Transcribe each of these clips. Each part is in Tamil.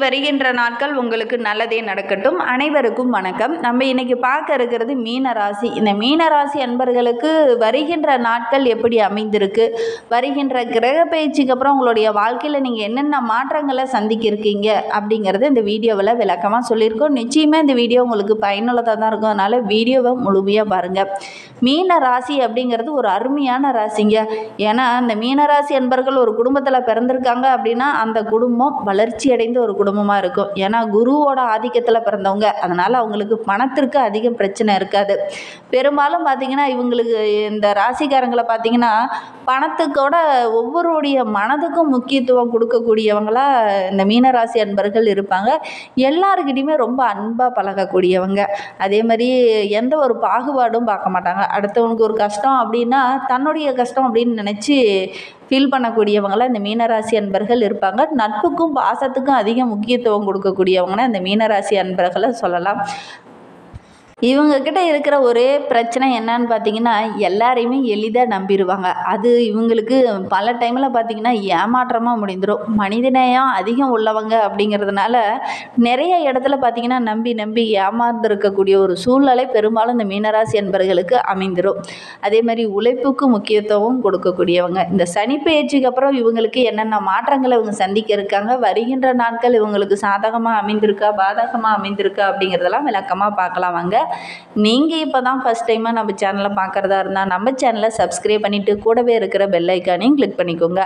வருகின்ற நாட்கள் உங்களுக்கு நல்லதே நடக்கட்டும். அனைவருக்கும் வணக்கம். நம்ம இன்னைக்கு பார்க்க இருக்கிறது மீன ராசி. இந்த மீன ராசி அன்பர்களுக்கு வருகின்ற நாட்கள் எப்படி அமைந்திருக்கு, வருகின்ற கிரக பயிற்சிக்கு அப்புறம் உங்களுடைய வாழ்க்கையில் நீங்கள் என்னென்ன மாற்றங்களை சந்திக்க இருக்கீங்க அப்படிங்கிறது இந்த வீடியோவில் விளக்கமாக சொல்லியிருக்கோம். நிச்சயமாக இந்த வீடியோ உங்களுக்கு பயனுள்ளதாக தான் இருக்கும். அதனால் வீடியோவை முழுமையாக பாருங்கள். மீன ராசி அப்படிங்கிறது ஒரு அருமையான ராசிங்க. ஏன்னா அந்த மீனராசி அன்பர்கள் ஒரு குடும்பத்தில் பிறந்திருக்காங்க அப்படின்னா அந்த குடும்பம் வளர்ச்சி அடைந்த ஒரு குடும்பமாக இருக்கும். ஏன்னா குருவோட ஆதிக்கத்தில் பிறந்தவங்க, அதனால் அவங்களுக்கு பணத்திற்கு அதிக பிரச்சனை இருக்காது. பெரும்பாலும் பார்த்திங்கன்னா இவங்களுக்கு இந்த ராசிக்காரங்களை பார்த்திங்கன்னா பணத்துக்கோட ஒவ்வொருடைய மனதுக்கும் முக்கியத்துவம் கொடுக்கக்கூடியவங்களா இந்த மீனராசி அன்பர்கள் இருப்பாங்க. எல்லாருக்கிட்டையுமே ரொம்ப அன்பாக பழகக்கூடியவங்க. அதே மாதிரி எந்த ஒரு பாகுபாடும் பார்க்க மாட்டாங்க. அடுத்தவனுக்கு ஒரு கஷ்டம் அப்படின்னா தன்னுடைய கஷ்டம் அப்படின்னு நினச்சி ஃபீல் பண்ணக்கூடியவங்களாம் இந்த மீனராசி அன்பர்கள் இருப்பாங்க. நட்புக்கும் பாசத்துக்கும் அதிக முக்கியத்துவம் கொடுக்கக்கூடியவங்கன்னா இந்த மீனராசி அன்பர்களை சொல்லலாம். இவங்கக்கிட்ட இருக்கிற ஒரே பிரச்சனை என்னன்னு பார்த்தீங்கன்னா எல்லாரையுமே எளிதாக நம்பிடுவாங்க. அது இவங்களுக்கு பல டைமில் பார்த்திங்கன்னா ஏமாற்றமாக முடிந்துடும். மனிதநேயம் அதிகம் உள்ளவங்க அப்படிங்கிறதுனால நிறைய இடத்துல பார்த்திங்கன்னா நம்பி ஏமாந்துருக்கக்கூடிய ஒரு சூழ்நிலை பெரும்பாலும் இந்த மீனராசி அன்பர்களுக்கு அமைந்துடும். அதே மாதிரி உழைப்புக்கு முக்கியத்துவம் கொடுக்கக்கூடியவங்க. இந்த சனி பயிற்சிக்கு அப்புறம் இவங்களுக்கு என்னென்ன மாற்றங்களை இவங்க சந்திக்க இருக்காங்க, வருகின்ற நாட்கள் இவங்களுக்கு சாதகமாக அமைந்திருக்கா பாதகமாக அமைந்திருக்கா அப்படிங்கிறதெல்லாம் விளக்கமாக பார்க்கலாம் வாங்க. நீங்கள் இப்போ தான் ஃபஸ்ட் டைமாக நம்ம சேனலை பார்க்குறதா இருந்தால் நம்ம சேனலை சப்ஸ்கிரைப் பண்ணிவிட்டு கூடவே இருக்கிற பெல் ஐக்கானையும் கிளிக் பண்ணிக்கோங்க.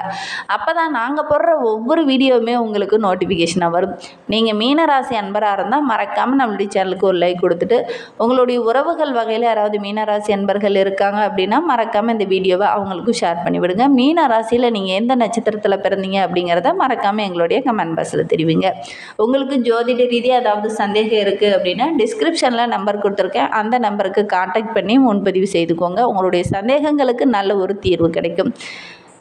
அப்போ தான் நாங்கள் போடுற ஒவ்வொரு வீடியோவுமே உங்களுக்கு நோட்டிஃபிகேஷனாக வரும். நீங்கள் மீனராசி அன்பராக இருந்தால் மறக்காமல் நம்மளுடைய சேனலுக்கு ஒரு லைக் கொடுத்துட்டு உங்களுடைய உறவுகள் வகையில் யாராவது மீனராசி அன்பர்கள் இருக்காங்க அப்படின்னா மறக்காமல் இந்த வீடியோவை அவங்களுக்கும் ஷேர் பண்ணிவிடுங்க. மீன ராசியில் நீங்கள் எந்த நட்சத்திரத்தில் பிறந்தீங்க அப்படிங்கிறத மறக்காமல் எங்களுடைய கமெண்ட் பாக்ஸில் தெரிவிங்க. உங்களுக்கு ஜோதிட ரீதியாக ஏதாவது சந்தேகம் இருக்குது அப்படின்னா டிஸ்கிரிப்ஷனில் நம்பர் கொடுத்துருக்கேன். அந்த நம்பருக்கு கான்டாக்ட் பண்ணி முன்பதிவு செய்துக்கோங்க. உங்களுடைய சந்தேகங்களுக்கு நல்ல ஒரு தீர்வு கிடைக்கும்.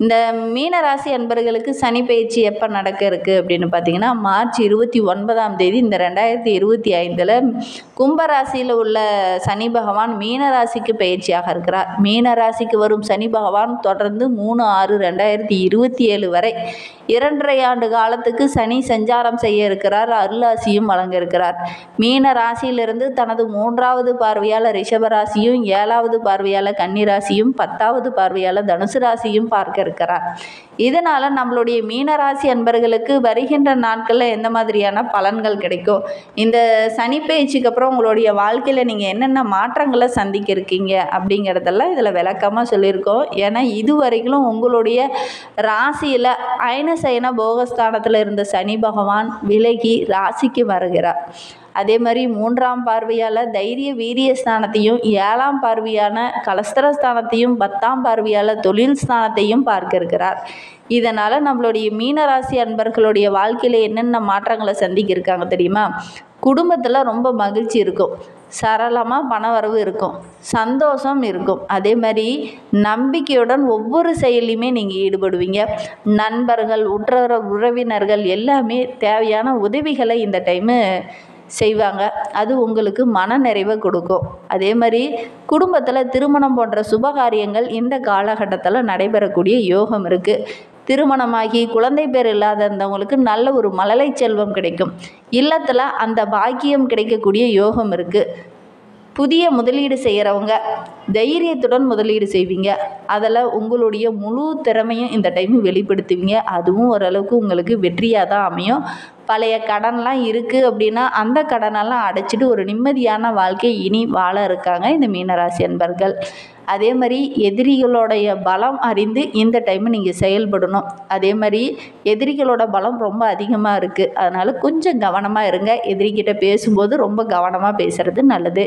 இந்த மீனராசி அன்பர்களுக்கு சனி பயிற்சி எப்போ நடக்க இருக்குது அப்படின்னு பார்த்தீங்கன்னா மார்ச் 29 இந்த 2025 கும்பராசியில் உள்ள சனி பகவான் மீனராசிக்கு பயிற்சியாக இருக்கிறார். மீனராசிக்கு வரும் சனி பகவான் தொடர்ந்து 3/6/2027 வரை 2.5 ஆண்டு காலத்துக்கு சனி சஞ்சாரம் செய்ய இருக்கிறார். அருளாசியும் வழங்க இருக்கிறார். மீன ராசியிலிருந்து தனது 3வது பார்வையாளர் ரிஷபராசியும் 7வது பார்வையாளர் கன்னிராசியும் 10வது பார்வையாளர் தனுசு ராசியும் பார்க்க இருக்கிறார். இதனால் நம்மளுடைய மீனராசி அன்பர்களுக்கு வருகின்ற நாட்களில் எந்த மாதிரியான பலன்கள் கிடைக்கும், இந்த சனி பயிற்சிக்கு அப்புறம் உங்களுடைய வாழ்க்கையில் நீங்கள் என்னென்ன மாற்றங்களை சந்திக்க இருக்கீங்க அப்படிங்கிறதெல்லாம் இதில் விளக்கமாக சொல்லியிருக்கோம். ஏன்னா இதுவரைக்கும் உங்களுடைய ராசியில் அயனசயன போகஸ்தானத்தில் இருந்த சனி பகவான் விலகி ராசிக்கு வருகிறார். அதே மாதிரி 3ஆம் பார்வையால் தைரிய வீரிய ஸ்தானத்தையும் 7ஆம் பார்வையான கலஸ்தரஸ்தானத்தையும் 10ஆம் பார்வையால் தொழில் ஸ்தானத்தையும் பார்க்க இருக்கிறார். இதனால் நம்மளுடைய மீனராசி அன்பர்களுடைய வாழ்க்கையில் என்னென்ன மாற்றங்களை சந்திக்க இருக்காங்க தெரியுமா? குடும்பத்தில் ரொம்ப மகிழ்ச்சி இருக்கும், சரளமாக பண வரவு இருக்கும், சந்தோஷம் இருக்கும். அதே மாதிரி நம்பிக்கையுடன் ஒவ்வொரு செயலையுமே நீங்கள் ஈடுபடுவீங்க. நண்பர்கள் உறவினர்கள் எல்லாமே தேவையான உதவிகளை இந்த டைமு செய்வாங்க. அது உங்களுக்கு மன நிறைவை கொடுக்கும். அதே மாதிரி குடும்பத்தில் திருமணம் போன்ற சுபகாரியங்கள் இந்த காலகட்டத்தில் நடைபெறக்கூடிய யோகம் இருக்குது. திருமணமாகி குழந்தை பேர் இல்லாத இருந்தவங்களுக்கு நல்ல ஒரு மழலை செல்வம் கிடைக்கும். இல்லத்தில் அந்த பாக்கியம் கிடைக்கக்கூடிய யோகம் இருக்குது. புதிய முதலீடு செய்கிறவங்க தைரியத்துடன் முதலீடு செய்வீங்க. அதில் உங்களுடைய முழு திறமையும் இந்த டைம் வெளிப்படுத்துவீங்க. அதுவும் ஓரளவுக்கு உங்களுக்கு வெற்றியாக தான் அமையும். பழைய கடன்லாம் இருக்குது அப்படின்னா அந்த கடனெல்லாம் அடைச்சிட்டு ஒரு நிம்மதியான வாழ்க்கை இனி வாழ இருக்காங்க இந்த மீனராசி அன்பர்கள். அதே மாதிரி எதிரிகளுடைய பலம் அறிந்து இந்த டைம் நீங்கள் செயல்படணும். அதே மாதிரி எதிரிகளோட பலம் ரொம்ப அதிகமாக இருக்குது. அதனால் கொஞ்சம் கவனமாக இருங்க. எதிரிகிட்ட பேசும்போது ரொம்ப கவனமாக பேசுகிறது நல்லது.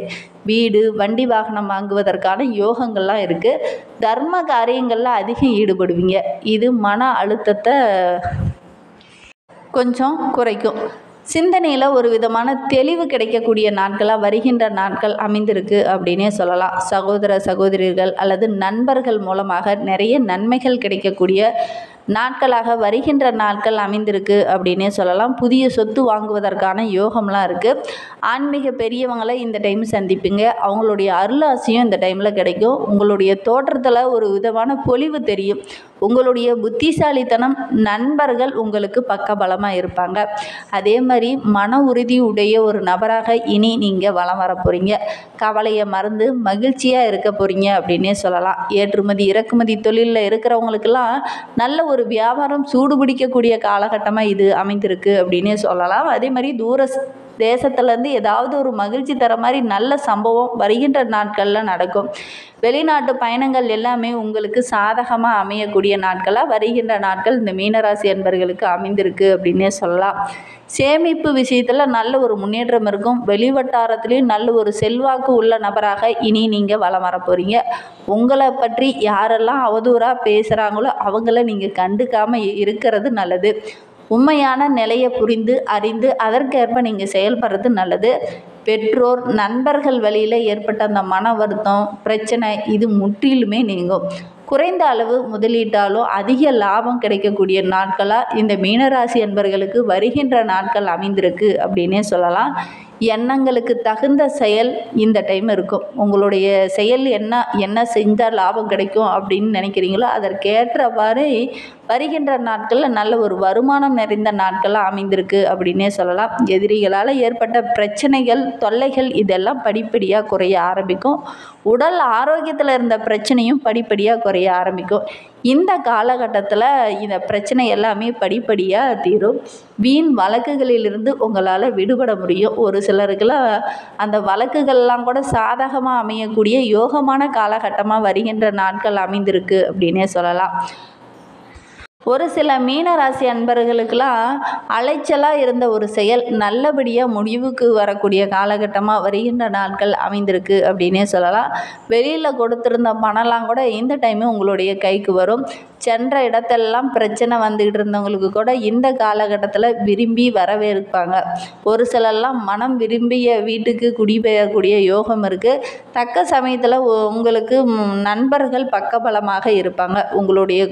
வீடு வண்டி வாகனம் வாங்குவதற்கான யோகங்கள்லாம் இருக்குது. தர்ம காரியங்களில் அதிகம் ஈடுபடுவீங்க. இது மன அழுத்தத்தை கொஞ்சம் குறைக்கும். சிந்தனையில் ஒரு விதமான தெளிவு கிடைக்கக்கூடிய நாட்களாக வருகின்ற நாட்கள் அமைந்திருக்கு அப்படின்னே சொல்லலாம். சகோதர சகோதரிகள் அல்லது நண்பர்கள் மூலமாக நிறைய நன்மைகள் கிடைக்கக்கூடிய நாட்களாக வருகின்ற நாட்கள் அமைந்திருக்கு அப்படின்னே சொல்லலாம். புதிய சொத்து வாங்குவதற்கான யோகம்லாம் இருக்குது. ஆன்மீக பெரியவங்களை இந்த டைம் சந்திப்பீங்க. அவங்களுடைய அருளாசியும் இந்த டைமில் கிடைக்கும். உங்களுடைய தோற்றத்தில் ஒரு விதமான பொலிவு தெரியும். உங்களுடைய புத்திசாலித்தனம், நண்பர்கள் உங்களுக்கு பக்கபலமாக இருப்பாங்க. அதே மாதிரி மன உறுதி உடைய ஒரு நபராக இனி நீங்கள் வலம் வர போகிறீங்க. கவலையை மறந்து மகிழ்ச்சியாக இருக்க போகிறீங்க அப்படின்னே சொல்லலாம். ஏற்றுமதி இறக்குமதி தொழிலில் இருக்கிறவங்களுக்கெல்லாம் நல்ல ஒரு வியாபாரம் சூடுபிடிக்கக்கூடிய காலகட்டமாக இது அமைந்திருக்கு அப்படின்னே சொல்லலாம். அதே மாதிரி தேசத்துலேருந்து ஏதாவது ஒரு மகிழ்ச்சி தர மாதிரி நல்ல சம்பவம் வருகின்ற நாட்களில் நடக்கும். வெளிநாட்டு பயணங்கள் எல்லாமே உங்களுக்கு சாதகமாக அமையக்கூடிய நாட்களாக வருகின்ற நாட்கள் இந்த மீனராசி அன்பர்களுக்கு அமைந்திருக்கு அப்படின்னே சொல்லலாம். சேமிப்பு விஷயத்தில் நல்ல ஒரு முன்னேற்றம் இருக்கும். வெளிவட்டாரத்துலேயும் நல்ல ஒரு செல்வாக்கு உள்ள நபராக இனி நீங்கள் வலம் வர போகிறீங்க. உங்களை பற்றி யாரெல்லாம் அவதூறாக பேசுகிறாங்களோ அவங்கள நீங்கள் கண்டுக்காமல் இருக்கிறது நல்லது. உண்மையான நிலையை புரிந்து அறிந்து அதற்கேற்ப நீங்கள் செயல்படுறது நல்லது. பெற்றோர், நண்பர்கள் வழியில் ஏற்பட்ட அந்த மன வருத்தம், பிரச்சனை இது முற்றிலுமே நீங்கும். குறைந்த அளவு முதலீட்டாலும் அதிக லாபம் கிடைக்கக்கூடிய நாட்களாக இந்த மீனராசி அன்பர்களுக்கு வருகின்ற நாட்கள் அமைந்திருக்கு அப்படின்னே சொல்லலாம். எண்ணங்களுக்கு தகுந்த செயல் இந்த டைம் இருக்கும். உங்களுடைய செயல் என்ன செஞ்சால் லாபம் கிடைக்கும் அப்படின்னு நினைக்கிறீங்களோ அதற்கேற்றவாறு வருகின்ற நாட்களில் நல்ல ஒரு வருமானம் நிறைந்த நாட்களாக அமைந்திருக்கு அப்படின்னே சொல்லலாம். எதிரிகளால் ஏற்பட்ட பிரச்சனைகள், தொல்லைகள் இதெல்லாம் படிப்படியாக குறைய ஆரம்பிக்கும். உடல் ஆரோக்கியத்தில் இருந்த பிரச்சனையும் படிப்படியாக குறைய ஆரம்பிக்கும். இந்த காலகட்டத்தில் இந்த பிரச்சனை எல்லாமே படிப்படியாக தீரும். வீண் வழக்குகளிலிருந்து உங்களால் விடுபட முடியும். ஒரு சிலருக்கெல்லாம் அந்த வழக்குகள்லாம் கூட சாதகமாக அமையக்கூடிய யோகமான காலகட்டமாக வருகின்ற நாட்கள் அமைந்திருக்கு அப்படின்னே சொல்லலாம். ஒரு சில மீனராசி அன்பர்களுக்கெல்லாம் அலைச்சலாக இருந்த ஒரு செயல் நல்லபடியாக முடிவுக்கு வரக்கூடிய காலகட்டமாக வருகின்ற நாட்கள் அமைந்திருக்கு அப்படின்னே சொல்லலாம். வெளியில் கொடுத்துருந்த பணம்லாம் கூட இந்த டைமு உங்களுடைய கைக்கு வரும். சென்ற இடத்தெல்லாம் பிரச்சனை வந்துக்கிட்டு இருந்தவங்களுக்கு கூட இந்த காலகட்டத்தில் விரும்பி வரவேற்பாங்க. ஒரு சிலர்லாம் மனம் விரும்பிய வீட்டுக்கு குடிபெயரக்கூடிய யோகம் இருக்குது. தக்க சமயத்தில் உங்களுக்கு நண்பர்கள் பக்கபலமாக இருப்பாங்க. உங்களுடைய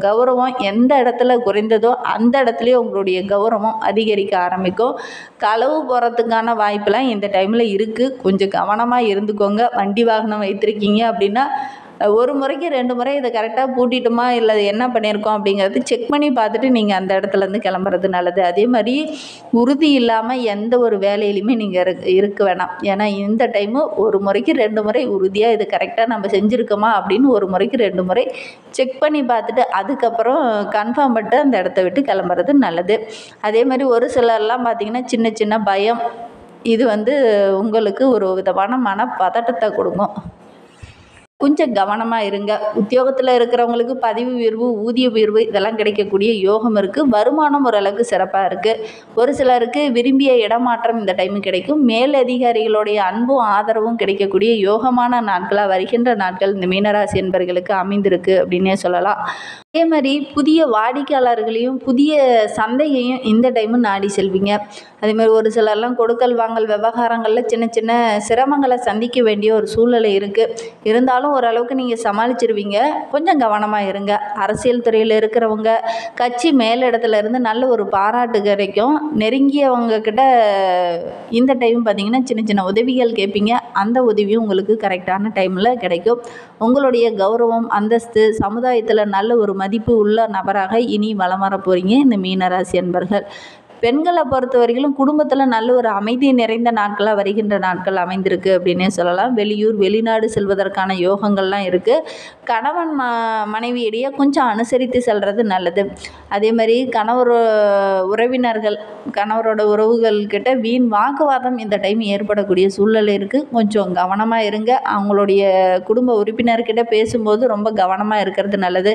கௌரவம் எந்த இடத்துல குறைந்ததோ அந்த இடத்துலையே உங்களுடைய கௌரவம் அதிகரிக்க ஆரம்பிக்கும். களவு போகிறதுக்கான வாய்ப்பெல்லாம் இந்த டைமில் இருக்குது. கொஞ்சம் கவனமாக இருந்துக்கோங்க. வண்டி வாகனம் வைத்திருக்கீங்க அப்படின்னா ஒரு முறைக்கு 2 முறை இதை கரெக்டாக பூட்டிட்டோமா இல்லை என்ன பண்ணியிருக்கோம் அப்படிங்கிறது செக் பண்ணி பார்த்துட்டு நீங்கள் அந்த இடத்துலேருந்து கிளம்புறது நல்லது. அதே மாதிரி உறுதி இல்லாமல் எந்த ஒரு வேலையிலையுமே நீங்கள் இருக்க வேணாம். ஏன்னா இந்த டைமு ஒரு முறைக்கு 2 முறை உறுதியாக இது கரெக்டாக நம்ம செஞ்சுருக்கோமா அப்படின்னு ஒரு முறைக்கு 2 முறை செக் பண்ணி பார்த்துட்டு அதுக்கப்புறம் கன்ஃபார்ம் பண்ணிட்டு அந்த இடத்த விட்டு கிளம்புறது நல்லது. அதே மாதிரி ஒரு சிலர்லாம் பார்த்திங்கன்னா சின்ன சின்ன பயம் இது உங்களுக்கு ஒரு விதமான மனப்பதட்டத்தை கொடுக்கும். கொஞ்சம் கவனமாக இருங்க. உத்தியோகத்தில் இருக்கிறவங்களுக்கு பதவி உயர்வு, ஊதிய உயர்வு இதெல்லாம் கிடைக்கக்கூடிய யோகம் இருக்குது. வருமானம் ஓரளவுக்கு சிறப்பாக இருக்குது. ஒரு சிலருக்கு விரும்பிய இடமாற்றம் இந்த டைமு கிடைக்கும். மேலதிகாரிகளுடைய அன்பும் ஆதரவும் கிடைக்கக்கூடிய யோகமான நாட்களாக வருகின்ற நாட்கள் இந்த மீனராசி என்பர்களுக்கு அமைந்திருக்கு அப்படின்னே சொல்லலாம். அதே மாதிரி புதிய வாடிக்கையாளர்களையும் புதிய சந்தையையும் இந்த டைமு நாடி செல்வீங்க. அதேமாதிரி ஒரு சிலர்லாம் கொடுக்கல் வாங்கல் விவகாரங்களில் சின்ன சின்ன சிரமங்களை சந்திக்க வேண்டிய ஒரு சூழ்நிலை இருக்குது. இருந்தாலும் ஓரளவுக்கு நீங்கள் சமாளிச்சிருவீங்க. கொஞ்சம் கவனமாக இருங்க. அரசியல் துறையில் இருக்கிறவங்க கட்சி மேலிடத்துல இருந்து நல்ல ஒரு பாராட்டு கிடைக்கும். நெருங்கியவங்க கிட்ட இந்த டைம் பார்த்திங்கன்னா சின்ன சின்ன உதவிகள் கேட்பீங்க. அந்த உதவியும் உங்களுக்கு கரெக்டான டைமில் கிடைக்கும். உங்களுடைய கௌரவம், அந்தஸ்து, சமுதாயத்தில் நல்ல ஒரு மதிப்பு உள்ள நபராக இனி வலம் வர போகிறீங்க இந்த மீனராசி அன்பர்கள். பெண்களை பொறுத்த வரைக்கும் குடும்பத்தில் நல்ல ஒரு அமைதி நிறைந்த நாட்களாக வருகின்ற நாட்கள் அமைந்திருக்கு அப்படின்னே சொல்லலாம். வெளியூர் வெளிநாடு செல்வதற்கான யோகங்கள்லாம் இருக்குது. கணவன் மனைவியிடையே கொஞ்சம் அனுசரித்து செல்வது நல்லது. அதே மாதிரி உறவினர்கள், கணவரோட உறவுகள்கிட்ட வீண் வாக்குவாதம் இந்த டைம் ஏற்படக்கூடிய சூழ்நிலை இருக்குது. கொஞ்சம் கவனமாக இருங்க. அவங்களுடைய குடும்ப உறுப்பினர்கிட்ட பேசும்போது ரொம்ப கவனமாக இருக்கிறது நல்லது.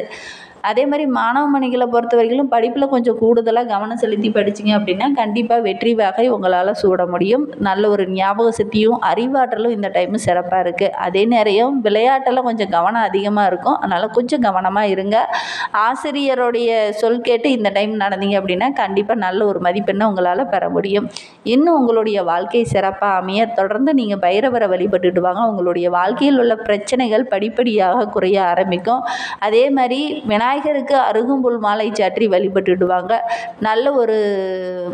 அதே மாதிரி மாணவ மணிகளை பொறுத்த வரைக்கும் படிப்பில் கொஞ்சம் கூடுதலாக கவனம் செலுத்தி படிச்சிங்க அப்படின்னா கண்டிப்பாக வெற்றி வாகை உங்களால் சூட முடியும். நல்ல ஒரு ஞாபக சக்தியும் அறிவாற்றலும் இந்த டைமு சிறப்பாக இருக்குது. அதே நேரம் விளையாட்டெல்லாம் கொஞ்சம் கவனம் அதிகமாக இருக்கும். அதனால் கொஞ்சம் கவனமாக இருங்க. ஆசிரியருடைய சொல் கேட்டு இந்த டைம் நடந்தீங்க அப்படின்னா கண்டிப்பாக நல்ல ஒரு மதிப்பெண்ணை உங்களால் பெற முடியும். இன்னும் உங்களுடைய வாழ்க்கை சிறப்பாக அமைய தொடர்ந்து நீங்கள் பைரவரை வழிபட்டுட்டு வாங்க. உங்களுடைய வாழ்க்கையில் உள்ள பிரச்சனைகள் படிப்படியாக குறைய ஆரம்பிக்கும். அதே மாதிரி விநாயகர் விநாயகருக்கு அருகம்புல் மாலை சாற்றி வழிபட்டுடுவாங்க. நல்ல ஒரு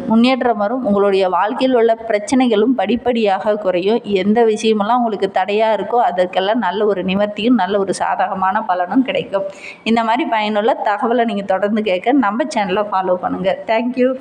முன்னேற்றம் வரும். உங்களுடைய வாழ்க்கையில் உள்ள பிரச்சனைகளும் படிப்படியாக குறையும். எந்த விஷயமெல்லாம் உங்களுக்கு தடையாக இருக்கோ அதற்கெல்லாம் நல்ல ஒரு நிவர்த்தியும் நல்ல ஒரு சாதகமான பலனும் கிடைக்கும். இந்த மாதிரி பயனுள்ள தகவலை நீங்கள் தொடர்ந்து கேட்க நம்ம சேனலை ஃபாலோ பண்ணுங்கள். தேங்க்யூ.